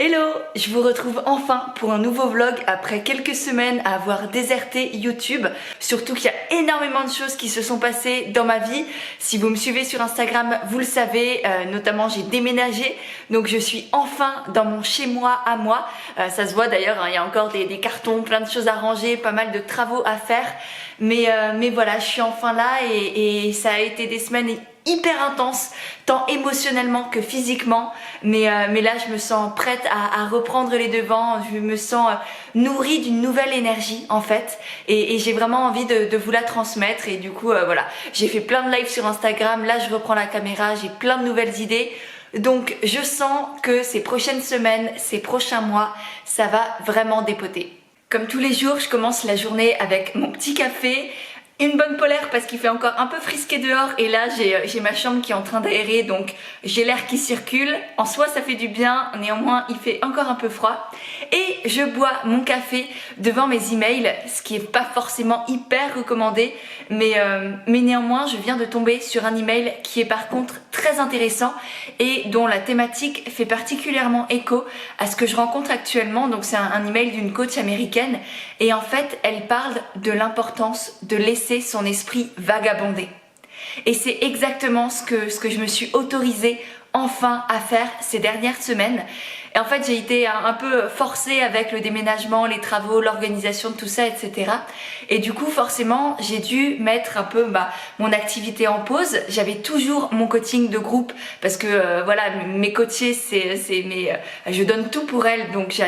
Hello, je vous retrouve enfin pour un nouveau vlog après quelques semaines à avoir déserté YouTube. Surtout qu'il y a énormément de choses qui se sont passées dans ma vie. Si vous me suivez sur Instagram, vous le savez, notamment j'ai déménagé. Donc je suis enfin dans mon chez-moi à moi. Ça se voit d'ailleurs, hein, il y a encore des cartons, plein de choses à ranger, pas mal de travaux à faire. Mais voilà, je suis enfin là et ça a été des semaines hyper intense, tant émotionnellement que physiquement, mais là je me sens prête à reprendre les devants, je me sens nourrie d'une nouvelle énergie en fait, et j'ai vraiment envie de vous la transmettre. Et du coup voilà, j'ai fait plein de lives sur Instagram, là je reprends la caméra, j'ai plein de nouvelles idées, donc je sens que ces prochaines semaines, ces prochains mois, ça va vraiment dépoter. Comme tous les jours, je commence la journée avec mon petit café, une bonne polaire parce qu'il fait encore un peu frisqué dehors, et là j'ai ma chambre qui est en train d'aérer, donc j'ai l'air qui circule. En soi ça fait du bien, néanmoins il fait encore un peu froid. Et je bois mon café devant mes emails, ce qui est pas forcément hyper recommandé, mais néanmoins je viens de tomber sur un email qui est par contre très intéressant et dont la thématique fait particulièrement écho à ce que je rencontre actuellement. Donc c'est un email d'une coach américaine, et en fait elle parle de l'importance de laisser son esprit vagabonder. Et c'est exactement ce que je me suis autorisée enfin à faire ces dernières semaines. Et en fait j'ai été un peu forcée avec le déménagement, les travaux, l'organisation de tout ça, etc. Et du coup forcément j'ai dû mettre un peu mon activité en pause. J'avais toujours mon coaching de groupe parce que voilà, mes coachées je donne tout pour elles, donc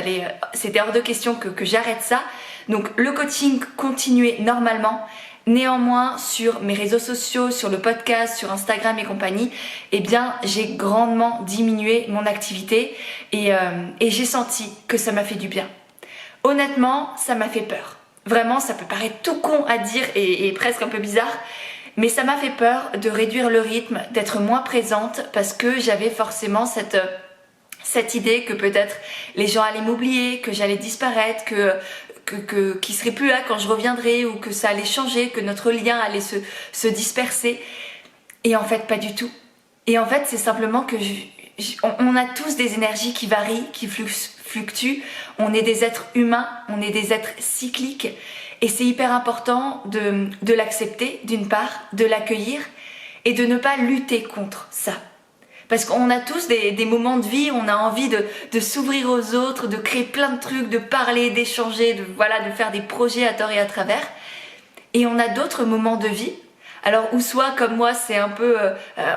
c'était hors de question que j'arrête ça. Donc le coaching continuait normalement. Néanmoins, sur mes réseaux sociaux, sur le podcast, sur Instagram et compagnie, eh bien, j'ai grandement diminué mon activité et j'ai senti que ça m'a fait du bien. Honnêtement, ça m'a fait peur. Vraiment, ça peut paraître tout con à dire et presque un peu bizarre, mais ça m'a fait peur de réduire le rythme, d'être moins présente parce que j'avais forcément cette idée que peut-être les gens allaient m'oublier, que j'allais disparaître, qui serait plus là quand je reviendrai, ou que ça allait changer, que notre lien allait se disperser. Et en fait pas du tout. Et en fait c'est simplement que on a tous des énergies qui varient, qui fluctuent. On est des êtres humains, on est des êtres cycliques, et c'est hyper important de l'accepter d'une part, de l'accueillir et de ne pas lutter contre ça. Parce qu'on a tous des moments de vie où on a envie de s'ouvrir aux autres, de créer plein de trucs, de parler, d'échanger, de faire des projets à tort et à travers. Et on a d'autres moments de vie, alors où soit comme moi c'est un peu,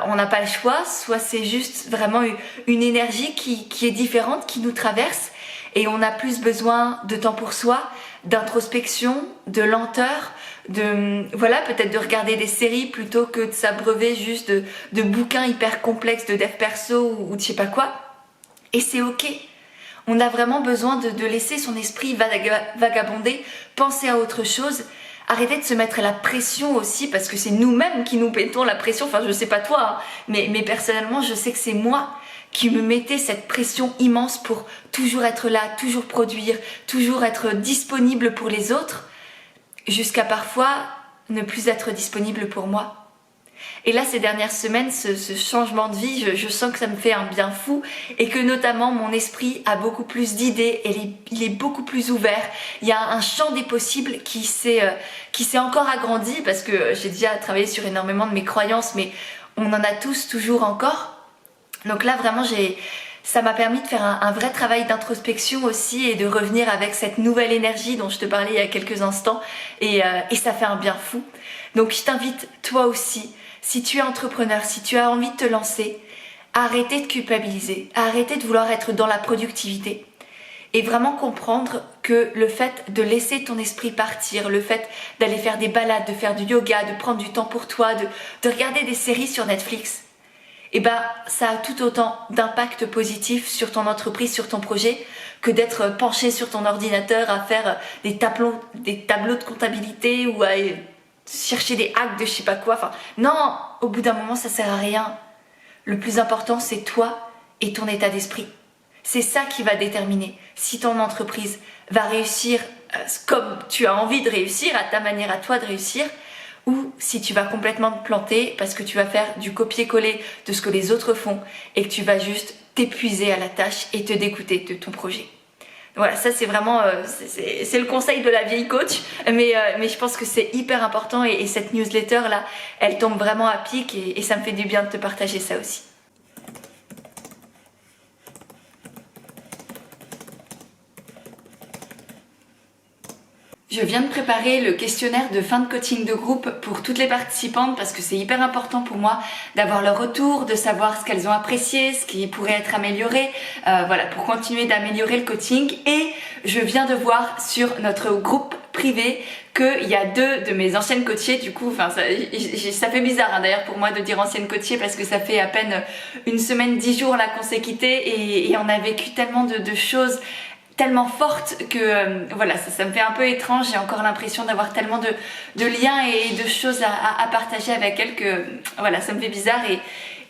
on n'a pas le choix, soit c'est juste vraiment une énergie qui est différente, qui nous traverse, et on a plus besoin de temps pour soi, d'introspection, de lenteur, peut-être de regarder des séries plutôt que de s'abreuver juste de bouquins hyper complexes de dev perso ou de je sais pas quoi. Et c'est ok. On a vraiment besoin de laisser son esprit vagabonder, penser à autre chose, arrêter de se mettre la pression aussi, parce que c'est nous-mêmes qui nous mettons la pression. Enfin, je sais pas toi, hein, mais personnellement je sais que c'est moi qui me mettais cette pression immense pour toujours être là, toujours produire, toujours être disponible pour les autres, jusqu'à parfois ne plus être disponible pour moi. Et là ces dernières semaines, ce changement de vie, je sens que ça me fait un bien fou, et que notamment mon esprit a beaucoup plus d'idées, et il est beaucoup plus ouvert. Il y a un champ des possibles qui s'est encore agrandi, parce que j'ai déjà travaillé sur énormément de mes croyances, mais on en a tous toujours encore. Donc là vraiment ça m'a permis de faire un vrai travail d'introspection aussi, et de revenir avec cette nouvelle énergie dont je te parlais il y a quelques instants, et ça fait un bien fou. Donc je t'invite toi aussi, si tu es entrepreneur, si tu as envie de te lancer, à arrêter de culpabiliser, à arrêter de vouloir être dans la productivité, et vraiment comprendre que le fait de laisser ton esprit partir, le fait d'aller faire des balades, de faire du yoga, de prendre du temps pour toi, de regarder des séries sur Netflix, ça a tout autant d'impact positif sur ton entreprise, sur ton projet, que d'être penché sur ton ordinateur à faire des tableaux de comptabilité, ou à chercher des hacks de je sais pas quoi. Enfin, non, au bout d'un moment ça sert à rien. Le plus important c'est toi et ton état d'esprit. C'est ça qui va déterminer si ton entreprise va réussir comme tu as envie de réussir, à ta manière à toi de réussir, ou si tu vas complètement te planter parce que tu vas faire du copier-coller de ce que les autres font, et que tu vas juste t'épuiser à la tâche et te dégoûter de ton projet. Voilà, ça c'est vraiment c'est le conseil de la vieille coach, mais je pense que c'est hyper important et cette newsletter là, elle tombe vraiment à pic et ça me fait du bien de te partager ça aussi. Je viens de préparer le questionnaire de fin de coaching de groupe pour toutes les participantes parce que c'est hyper important pour moi d'avoir leur retour, de savoir ce qu'elles ont apprécié, ce qui pourrait être amélioré, voilà, pour continuer d'améliorer le coaching. Et je viens de voir sur notre groupe privé qu'il y a 2 de mes anciennes coachées, du coup, enfin ça fait bizarre hein, d'ailleurs pour moi de dire ancienne coachée parce que ça fait à peine 1 semaine, 10 jours là qu'on s'est quitté et on a vécu tellement de choses tellement forte que voilà, ça me fait un peu étrange. J'ai encore l'impression d'avoir tellement de liens et de choses à partager avec elle que voilà, ça me fait bizarre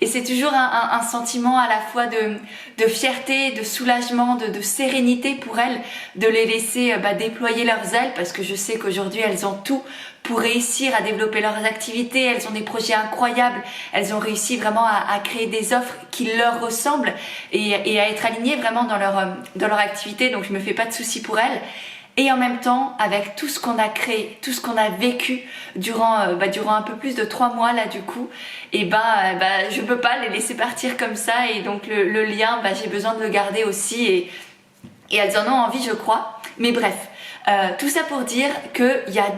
et c'est toujours un sentiment à la fois de fierté, de soulagement, de sérénité pour elles, de les laisser déployer leurs ailes parce que je sais qu'aujourd'hui elles ont tout pour réussir à développer leurs activités, elles ont des projets incroyables, elles ont réussi vraiment à créer des offres qui leur ressemblent et à être alignées vraiment dans leur activité, donc je me fais pas de soucis pour elles. Et en même temps, avec tout ce qu'on a créé, tout ce qu'on a vécu durant un peu plus de 3 mois là du coup, et je peux pas les laisser partir comme ça et donc le lien, j'ai besoin de le garder aussi et elles en ont envie je crois. Mais bref, tout ça pour dire qu'il y a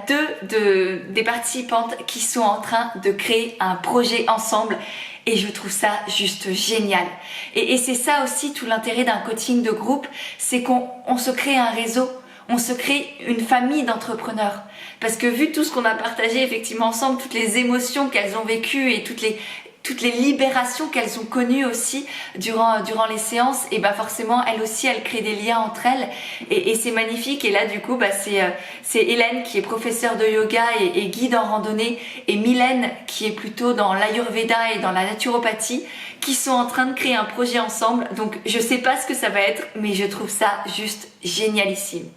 2 des participantes qui sont en train de créer un projet ensemble et je trouve ça juste génial. Et c'est ça aussi tout l'intérêt d'un coaching de groupe, c'est qu'on se crée un réseau. On se crée une famille d'entrepreneurs. Parce que vu tout ce qu'on a partagé effectivement ensemble, toutes les émotions qu'elles ont vécues et toutes les libérations qu'elles ont connues aussi durant les séances, et forcément elles aussi elles créent des liens entre elles et c'est magnifique. Et là du coup c'est Hélène qui est professeure de yoga et guide en randonnée et Mylène qui est plutôt dans l'ayurveda et dans la naturopathie qui sont en train de créer un projet ensemble. Donc je sais pas ce que ça va être mais je trouve ça juste génialissime.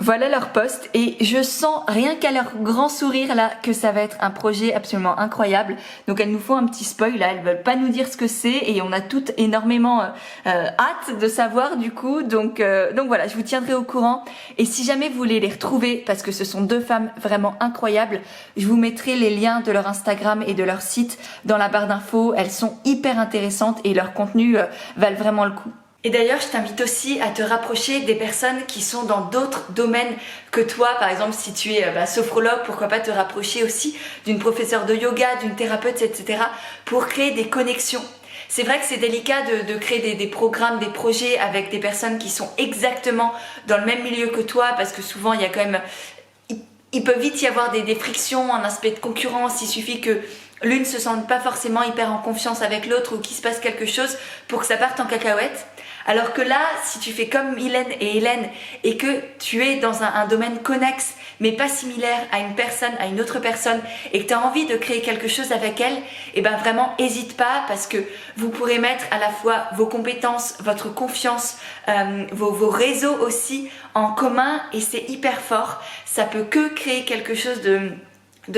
Voilà leur post et je sens rien qu'à leur grand sourire là que ça va être un projet absolument incroyable. Donc elles nous font un petit spoil là, elles veulent pas nous dire ce que c'est et on a toutes énormément hâte de savoir du coup. Donc voilà, je vous tiendrai au courant et si jamais vous voulez les retrouver parce que ce sont 2 femmes vraiment incroyables, je vous mettrai les liens de leur Instagram et de leur site dans la barre d'infos. Elles sont hyper intéressantes et leur contenu valent vraiment le coup. Et d'ailleurs, je t'invite aussi à te rapprocher des personnes qui sont dans d'autres domaines que toi. Par exemple, si tu es sophrologue, pourquoi pas te rapprocher aussi d'une professeure de yoga, d'une thérapeute, etc. pour créer des connexions. C'est vrai que c'est délicat de créer des programmes, des projets avec des personnes qui sont exactement dans le même milieu que toi parce que souvent, il y a quand même... Il peut vite y avoir des frictions, un aspect de concurrence. Il suffit que l'une se sente pas forcément hyper en confiance avec l'autre ou qu'il se passe quelque chose pour que ça parte en cacahuète. Alors que là, si tu fais comme Mylène et Hélène et que tu es dans un domaine connexe mais pas similaire à une personne, à une autre personne et que tu as envie de créer quelque chose avec elle, et vraiment hésite pas parce que vous pourrez mettre à la fois vos compétences, votre confiance, vos réseaux aussi en commun et c'est hyper fort. Ça peut que créer quelque chose de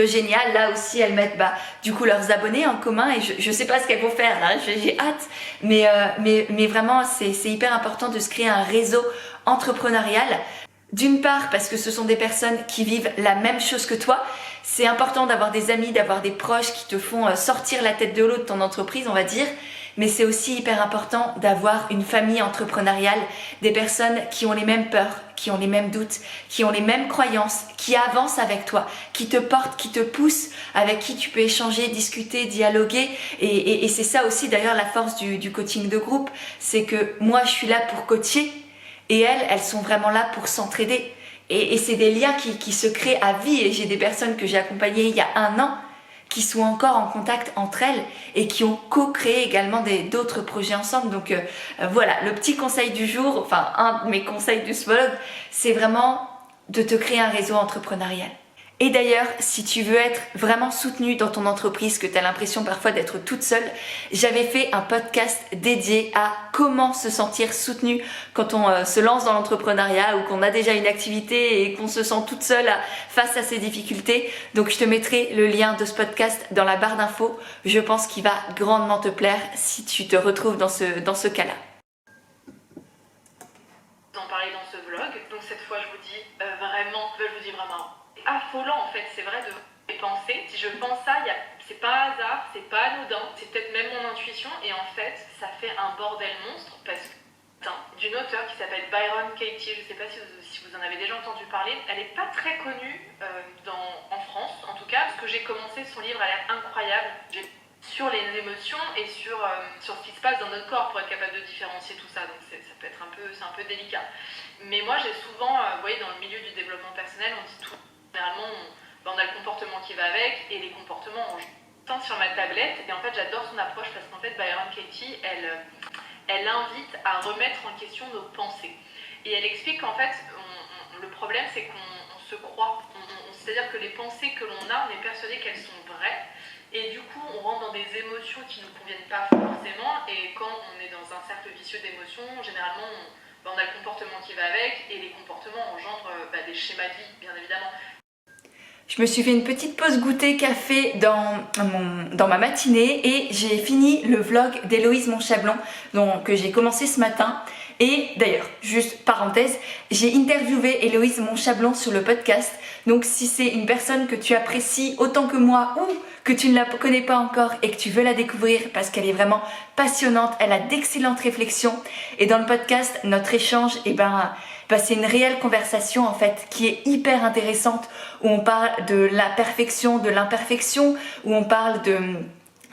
génial. Là aussi elles mettent du coup leurs abonnés en commun et je sais pas ce qu'elles vont faire là, j'ai hâte mais vraiment c'est hyper important de se créer un réseau entrepreneurial. D'une part parce que ce sont des personnes qui vivent la même chose que toi, c'est important d'avoir des amis, d'avoir des proches qui te font sortir la tête de l'eau de ton entreprise on va dire, mais c'est aussi hyper important d'avoir une famille entrepreneuriale, des personnes qui ont les mêmes peurs, qui ont les mêmes doutes, qui ont les mêmes croyances, qui avancent avec toi, qui te portent, qui te poussent, avec qui tu peux échanger, discuter, dialoguer. Et c'est ça aussi d'ailleurs la force du coaching de groupe, c'est que moi je suis là pour coacher et elles sont vraiment là pour s'entraider. Et c'est des liens qui se créent à vie et j'ai des personnes que j'ai accompagnées il y a 1 an qui sont encore en contact entre elles et qui ont co-créé également d'autres projets ensemble. Donc voilà, le petit conseil du jour, enfin un de mes conseils du sophrologue, c'est vraiment de te créer un réseau entrepreneurial. Et d'ailleurs, si tu veux être vraiment soutenue dans ton entreprise, que tu as l'impression parfois d'être toute seule, j'avais fait un podcast dédié à comment se sentir soutenue quand on se lance dans l'entrepreneuriat ou qu'on a déjà une activité et qu'on se sent toute seule face à ces difficultés. Donc je te mettrai le lien de ce podcast dans la barre d'infos. Je pense qu'il va grandement te plaire si tu te retrouves dans ce cas-là. D'en parler dans ce vlog, donc cette fois je vous dis vraiment affolant en fait, c'est vrai de penser. Si je pense ça, c'est pas hasard, c'est pas anodin, c'est peut-être même mon intuition et en fait ça fait un bordel monstre parce que d'une auteure qui s'appelle Byron Katie, je sais pas si vous en avez déjà entendu parler, elle est pas très connue en France en tout cas, parce que j'ai commencé son livre a l'air incroyable. Sur les émotions et sur ce qui se passe dans notre corps pour être capable de différencier tout ça, donc ça peut être c'est un peu délicat. Mais moi j'ai souvent, vous voyez, dans le milieu du développement personnel, on dit tout, généralement on a le comportement qui va avec et les comportements, on tend sur ma tablette et en fait j'adore son approche parce qu'en fait Byron Katie, elle invite à remettre en question nos pensées. Et elle explique qu'en fait, le problème c'est qu'on se croit, c'est-à-dire que les pensées que l'on a, on est persuadé qu'elles sont vraies. Et du coup, on rentre dans des émotions qui ne nous conviennent pas forcément. Et quand on est dans un cercle vicieux d'émotions, généralement, on a le comportement qui va avec. Et les comportements engendrent des schémas de vie, bien évidemment. Je me suis fait une petite pause goûter café dans ma matinée et j'ai fini le vlog d'Héloïse Monchablon que j'ai commencé ce matin. Et d'ailleurs, juste parenthèse, j'ai interviewé Héloïse Monchablon sur le podcast. Donc si c'est une personne que tu apprécies autant que moi ou que tu ne la connais pas encore et que tu veux la découvrir parce qu'elle est vraiment passionnante, elle a d'excellentes réflexions. Et dans le podcast, notre échange, c'est une réelle conversation en fait qui est hyper intéressante où on parle de la perfection, de l'imperfection, où on parle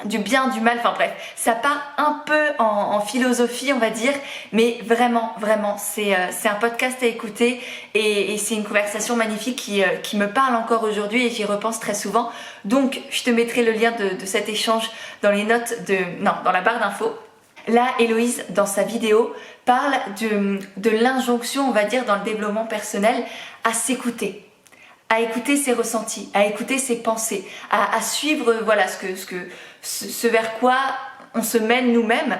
du bien, du mal, enfin bref, ça part un peu en philosophie on va dire, mais vraiment, c'est un podcast à écouter et c'est une conversation magnifique qui me parle encore aujourd'hui et j'y repense très souvent. Donc je te mettrai le lien de cet échange dans les notes dans la barre d'infos. Là, Héloïse, dans sa vidéo, parle de l'injonction, on va dire, dans le développement personnel, à s'écouter, à écouter ses ressentis, à écouter ses pensées, à suivre ce vers quoi on se mène nous-mêmes.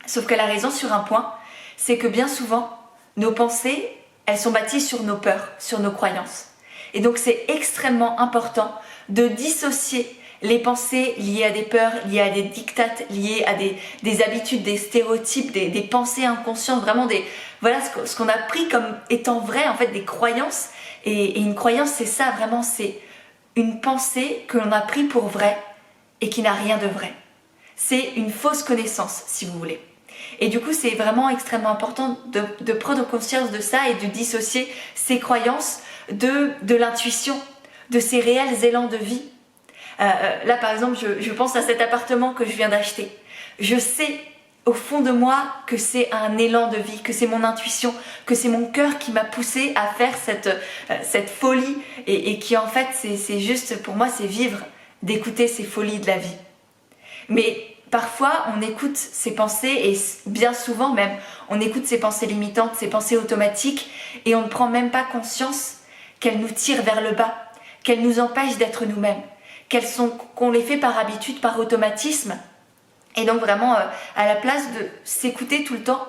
Sauf qu'elle a raison sur un point, c'est que bien souvent, nos pensées, elles sont bâties sur nos peurs, sur nos croyances. Et donc c'est extrêmement important de dissocier les pensées liées à des peurs, liées à des dictates, liées à des habitudes, des stéréotypes, des pensées inconscientes, vraiment ce qu'on a pris comme étant vrai, en fait, des croyances. Et une croyance, c'est ça, vraiment, c'est une pensée que l'on a pris pour vrai et qui n'a rien de vrai. C'est une fausse connaissance, si vous voulez. Et du coup, c'est vraiment extrêmement important de prendre conscience de ça et de dissocier ces croyances de l'intuition, de ces réels élans de vie. Là, par exemple, je pense à cet appartement que je viens d'acheter. Je sais au fond de moi que c'est un élan de vie, que c'est mon intuition, que c'est mon cœur qui m'a poussé à faire cette folie et qui en fait, c'est juste, pour moi, c'est vivre, d'écouter ces folies de la vie. Mais parfois, on écoute ces pensées et bien souvent même, on écoute ces pensées limitantes, ces pensées automatiques et on ne prend même pas conscience qu'elles nous tirent vers le bas, qu'elles nous empêchent d'être nous-mêmes, qu'on les fait par habitude, par automatisme. Et donc vraiment, à la place de s'écouter tout le temps,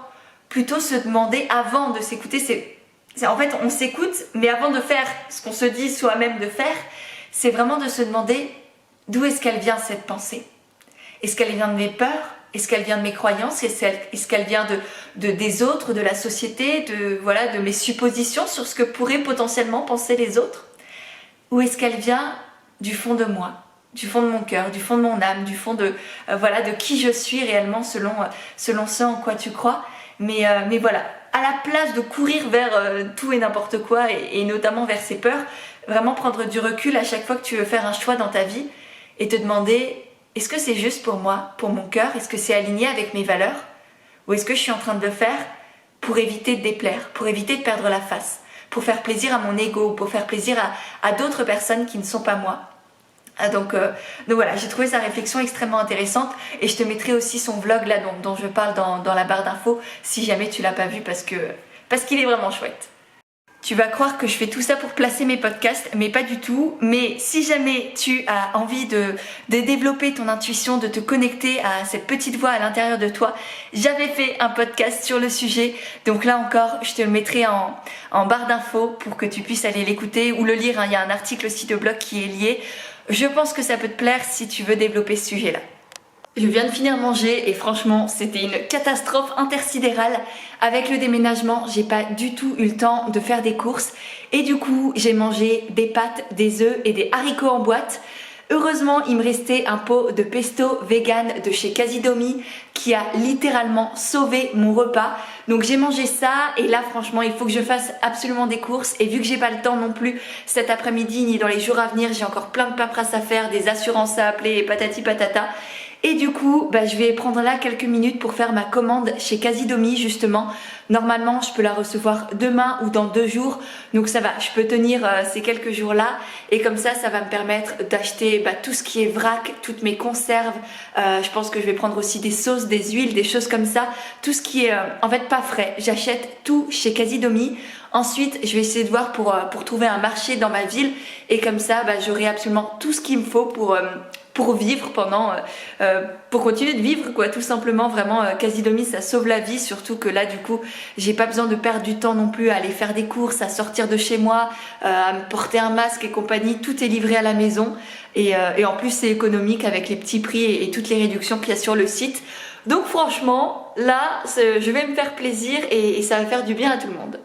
plutôt se demander avant de s'écouter, en fait on s'écoute, mais avant de faire ce qu'on se dit soi-même de faire, c'est vraiment de se demander d'où est-ce qu'elle vient cette pensée. Est-ce qu'elle vient de mes peurs? Est-ce qu'elle vient de mes croyances? Est-ce qu'elle vient des autres, de la société, de mes suppositions sur ce que pourraient potentiellement penser les autres? Ou est-ce qu'elle vient du fond de moi, du fond de mon cœur, du fond de mon âme, du fond de qui je suis réellement selon ce en quoi tu crois. Mais voilà, à la place de courir vers tout et n'importe quoi et notamment vers ses peurs, vraiment prendre du recul à chaque fois que tu veux faire un choix dans ta vie et te demander: est-ce que c'est juste pour moi, pour mon cœur? Est-ce que c'est aligné avec mes valeurs? Ou est-ce que je suis en train de le faire pour éviter de déplaire, pour éviter de perdre la face, pour faire plaisir à mon ego, pour faire plaisir à d'autres personnes qui ne sont pas moi? Donc voilà, j'ai trouvé sa réflexion extrêmement intéressante et je te mettrai aussi son vlog là dont je parle dans la barre d'infos si jamais tu l'as pas vu parce qu'il est vraiment chouette. Tu vas croire que je fais tout ça pour placer mes podcasts, mais pas du tout. Mais si jamais tu as envie de développer ton intuition, de te connecter à cette petite voix à l'intérieur de toi, j'avais fait un podcast sur le sujet. Donc là encore, je te le mettrai en barre d'infos pour que tu puisses aller l'écouter ou le lire. Il y a un article aussi de blog qui est lié. Je pense que ça peut te plaire si tu veux développer ce sujet-là. Je viens de finir de manger et franchement c'était une catastrophe intersidérale. Avec le déménagement, j'ai pas du tout eu le temps de faire des courses et du coup j'ai mangé des pâtes, des œufs et des haricots en boîte. Heureusement, il me restait un pot de pesto vegan de chez Casidomi qui a littéralement sauvé mon repas. Donc j'ai mangé ça et là franchement il faut que je fasse absolument des courses et vu que j'ai pas le temps non plus cet après-midi ni dans les jours à venir, j'ai encore plein de paperasse à faire, des assurances à appeler et patati patata. Et du coup, je vais prendre là quelques minutes pour faire ma commande chez Casidomi justement. Normalement, je peux la recevoir demain ou dans 2 jours. Donc ça va, je peux tenir ces quelques jours-là. Et comme ça va me permettre d'acheter tout ce qui est vrac, toutes mes conserves. Je pense que je vais prendre aussi des sauces, des huiles, des choses comme ça. Tout ce qui est en fait pas frais. J'achète tout chez Casidomi. Ensuite, je vais essayer de voir pour trouver un marché dans ma ville. Et comme ça, j'aurai absolument tout ce qu'il me faut pour vivre pour continuer de vivre quoi, tout simplement. Vraiment Casidomi ça sauve la vie, surtout que là du coup j'ai pas besoin de perdre du temps non plus à aller faire des courses, à sortir de chez moi, à me porter un masque et compagnie. Tout est livré à la maison et en plus c'est économique avec les petits prix et toutes les réductions qu'il y a sur le site. Donc franchement là je vais me faire plaisir et ça va faire du bien à tout le monde.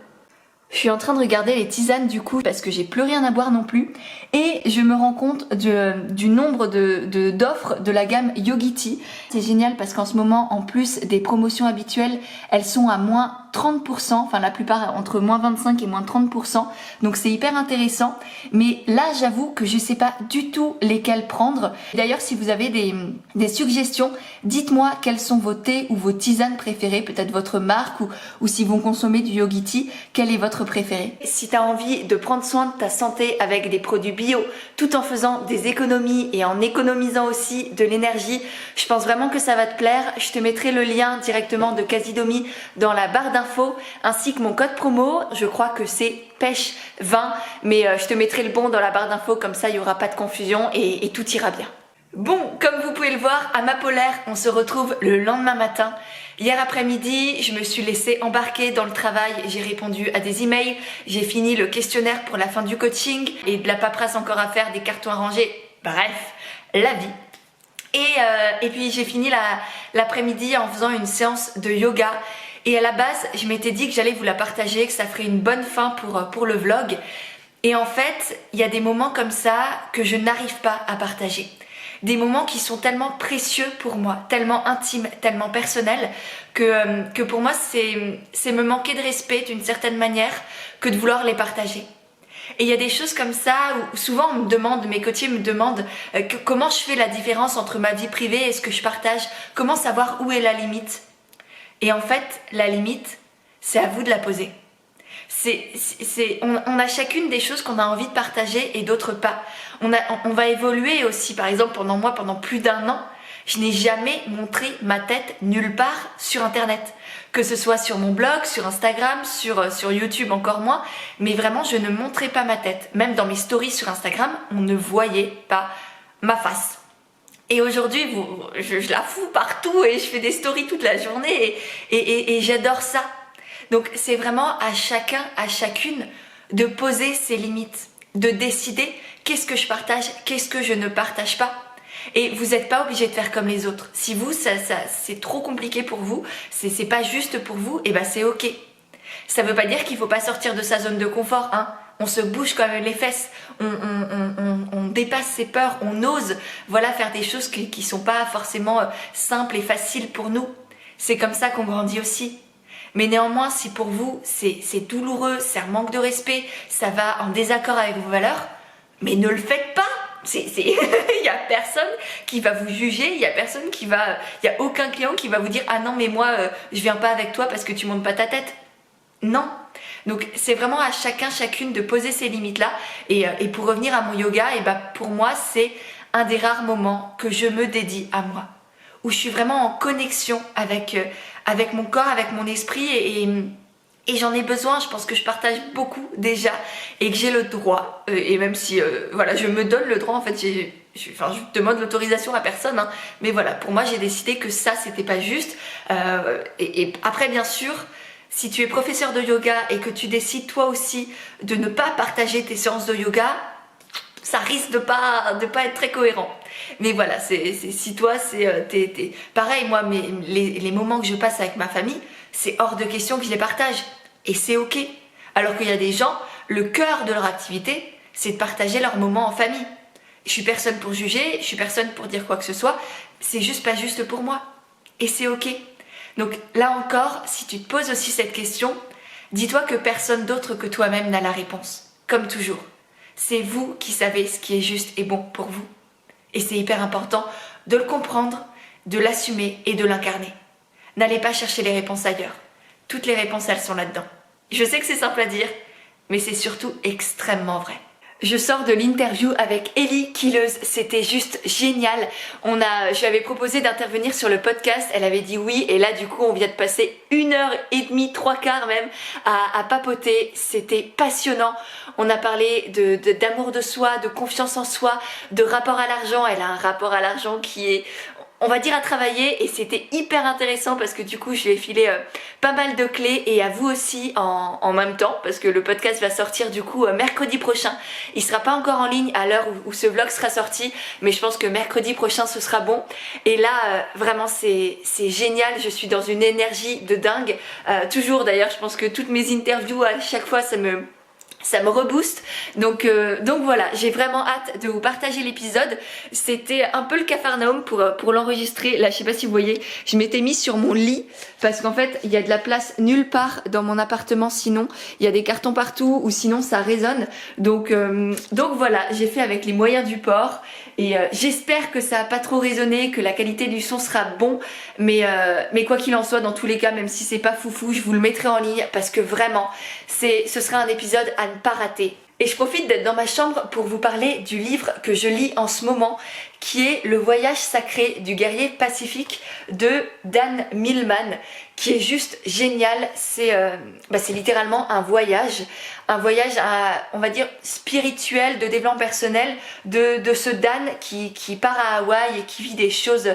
Je suis en train de regarder les tisanes du coup parce que j'ai plus rien à boire non plus et je me rends compte du nombre d'offres de la gamme Yogiti. C'est génial parce qu'en ce moment en plus des promotions habituelles elles sont à moins 30%, enfin la plupart entre moins 25 et moins 30%, donc c'est hyper intéressant. Mais là j'avoue que je sais pas du tout lesquels prendre. D'ailleurs si vous avez des suggestions, dites-moi quels sont vos thés ou vos tisanes préférées, peut-être votre marque ou si vous consommez du Yogiti, quel est votre préféré. Si tu as envie de prendre soin de ta santé avec des produits bio tout en faisant des économies et en économisant aussi de l'énergie, je pense vraiment que ça va te plaire. Je te mettrai le lien directement de Casidomi dans la barre d'infos ainsi que mon code promo, je crois que c'est pêche 20 mais je te mettrai le bon dans la barre d'infos, comme ça il n'y aura pas de confusion et tout ira bien. Bon, comme vous pouvez le voir, à ma polaire, on se retrouve le lendemain matin. Hier après-midi, je me suis laissée embarquer dans le travail, j'ai répondu à des emails, j'ai fini le questionnaire pour la fin du coaching et de la paperasse encore à faire, des cartons à ranger, bref, la vie. Et puis j'ai fini l'après-midi en faisant une séance de yoga. Et à la base, je m'étais dit que j'allais vous la partager, que ça ferait une bonne fin pour le vlog. Et en fait, il y a des moments comme ça que je n'arrive pas à partager. Des moments qui sont tellement précieux pour moi, tellement intimes, tellement personnels, que pour moi c'est me manquer de respect d'une certaine manière que de vouloir les partager. Et il y a des choses comme ça où souvent on me demande, mes coachés me demandent comment je fais la différence entre ma vie privée et ce que je partage, comment savoir où est la limite. Et en fait, la limite, c'est à vous de la poser. On a chacune des choses qu'on a envie de partager et d'autres pas. On va évoluer aussi. Par exemple, pendant plus d'1 an, je n'ai jamais montré ma tête nulle part sur internet. Que ce soit sur mon blog, sur Instagram, sur YouTube encore moins. Mais vraiment, je ne montrais pas ma tête. Même dans mes stories sur Instagram, on ne voyait pas ma face. Et aujourd'hui, je la fous partout et je fais des stories toute la journée et j'adore ça. Donc c'est vraiment à chacun, à chacune de poser ses limites, de décider qu'est-ce que je partage, qu'est-ce que je ne partage pas. Et vous n'êtes pas obligé de faire comme les autres. Si vous, c'est trop compliqué pour vous, c'est pas juste pour vous, et c'est ok. Ça veut pas dire qu'il faut pas sortir de sa zone de confort, hein. On se bouge quand même les fesses, on dépasse ses peurs, on ose faire des choses qui sont pas forcément simples et faciles pour nous. C'est comme ça qu'on grandit aussi. Mais néanmoins, si pour vous c'est douloureux, c'est un manque de respect, ça va en désaccord avec vos valeurs, mais ne le faites pas. Il y a personne qui va vous juger, il y a aucun client qui va vous dire ah non mais moi je viens pas avec toi parce que tu montes pas ta tête. Non. Donc c'est vraiment à chacun, chacune de poser ces limites là. Et pour revenir à mon yoga, pour moi c'est un des rares moments que je me dédie à moi, où je suis vraiment en connexion avec mon corps, avec mon esprit Et j'en ai besoin, je pense que je partage beaucoup déjà et que j'ai le droit, et même si voilà, je me donne le droit, en fait, je demande l'autorisation à personne, hein, mais voilà, pour moi j'ai décidé que ça c'était pas juste. Et après, bien sûr, si tu es professeur de yoga et que tu décides toi aussi de ne pas partager tes séances de yoga, ça risque de pas être très cohérent. Mais voilà, si toi t'es pareil, moi les moments que je passe avec ma famille, c'est hors de question que je les partage. Et c'est ok. Alors qu'il y a des gens, le cœur de leur activité, c'est de partager leurs moments en famille. Je suis personne pour juger, je suis personne pour dire quoi que ce soit, c'est juste pas juste pour moi. Et c'est ok. Donc là encore, si tu te poses aussi cette question, dis-toi que personne d'autre que toi-même n'a la réponse. Comme toujours. C'est vous qui savez ce qui est juste et bon pour vous. Et c'est hyper important de le comprendre, de l'assumer et de l'incarner. N'allez pas chercher les réponses ailleurs. Toutes les réponses, elles sont là-dedans. Je sais que c'est simple à dire, mais c'est surtout extrêmement vrai. Je sors de l'interview avec Ellie Killeuse, c'était juste génial. Je lui avais proposé d'intervenir sur le podcast, elle avait dit oui, et là du coup on vient de passer 1h30, 3/4 même, à papoter. C'était passionnant. On a parlé d'amour de soi, de confiance en soi, de rapport à l'argent. Elle a un rapport à l'argent qui est, on va dire, à travailler, et c'était hyper intéressant parce que du coup je lui ai filé pas mal de clés, et à vous aussi en même temps, parce que le podcast va sortir du coup mercredi prochain. Il sera pas encore en ligne à l'heure où ce vlog sera sorti, mais je pense que mercredi prochain ce sera bon. Et là vraiment c'est génial, je suis dans une énergie de dingue. Toujours d'ailleurs, je pense que toutes mes interviews à chaque fois ça me rebooste, donc voilà, j'ai vraiment hâte de vous partager l'épisode. C'était un peu le capharnaüm pour l'enregistrer. Là je sais pas si vous voyez, je m'étais mise sur mon lit parce qu'en fait il y a de la place nulle part dans mon appartement, sinon il y a des cartons partout ou sinon ça résonne, donc voilà, j'ai fait avec les moyens du port, et j'espère que ça a pas trop résonné, que la qualité du son sera bon, mais quoi qu'il en soit, dans tous les cas, même si c'est pas foufou, je vous le mettrai en ligne parce que vraiment ce sera un épisode à ne pas rater. Et je profite d'être dans ma chambre pour vous parler du livre que je lis en ce moment, qui est Le voyage sacré du guerrier pacifique de Dan Millman, qui est juste génial. C'est littéralement un voyage on va dire spirituel, de développement personnel de ce Dan qui part à Hawaï et qui vit des choses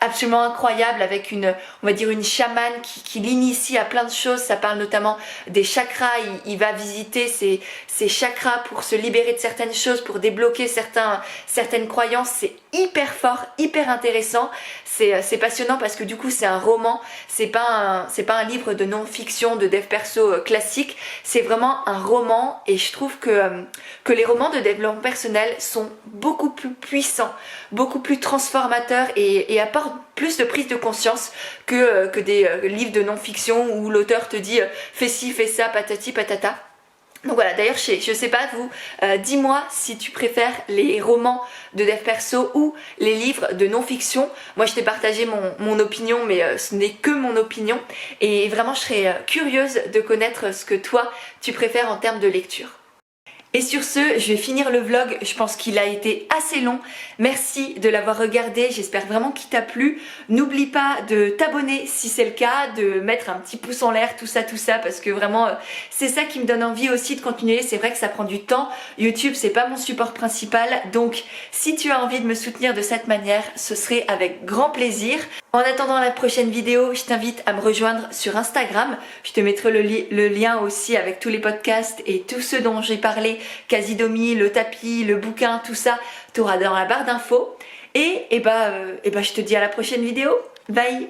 absolument incroyables avec on va dire une chamane qui l'initie à plein de choses. Ça parle notamment des chakras, il va visiter ces chakras pour se libérer de certaines choses, pour débloquer certaines croyances. C'est hyper fort, hyper intéressant, c'est passionnant parce que du coup c'est un roman, c'est pas un livre de non-fiction, de dev perso classique, c'est vraiment un roman, et je trouve que les romans de développement personnel sont beaucoup plus puissants, beaucoup plus transformateurs et apportent plus de prise de conscience que des livres de non-fiction où l'auteur te dit fais ci, fais ça, patati patata. Donc voilà, d'ailleurs je sais pas vous, dis-moi si tu préfères les romans de dev perso ou les livres de non-fiction. Moi je t'ai partagé mon opinion, mais ce n'est que mon opinion, et vraiment je serais curieuse de connaître ce que toi tu préfères en termes de lecture. Et sur ce, je vais finir le vlog, je pense qu'il a été assez long. Merci de l'avoir regardé, j'espère vraiment qu'il t'a plu. N'oublie pas de t'abonner si c'est le cas, de mettre un petit pouce en l'air, tout ça, parce que vraiment c'est ça qui me donne envie aussi de continuer. C'est vrai que ça prend du temps, YouTube c'est pas mon support principal, donc si tu as envie de me soutenir de cette manière, ce serait avec grand plaisir. En attendant la prochaine vidéo, je t'invite à me rejoindre sur Instagram. Je te mettrai le lien aussi avec tous les podcasts et tout ce dont j'ai parlé, Casidomi, le tapis, le bouquin, tout ça, tu auras dans la barre d'infos. Et je te dis à la prochaine vidéo. Bye!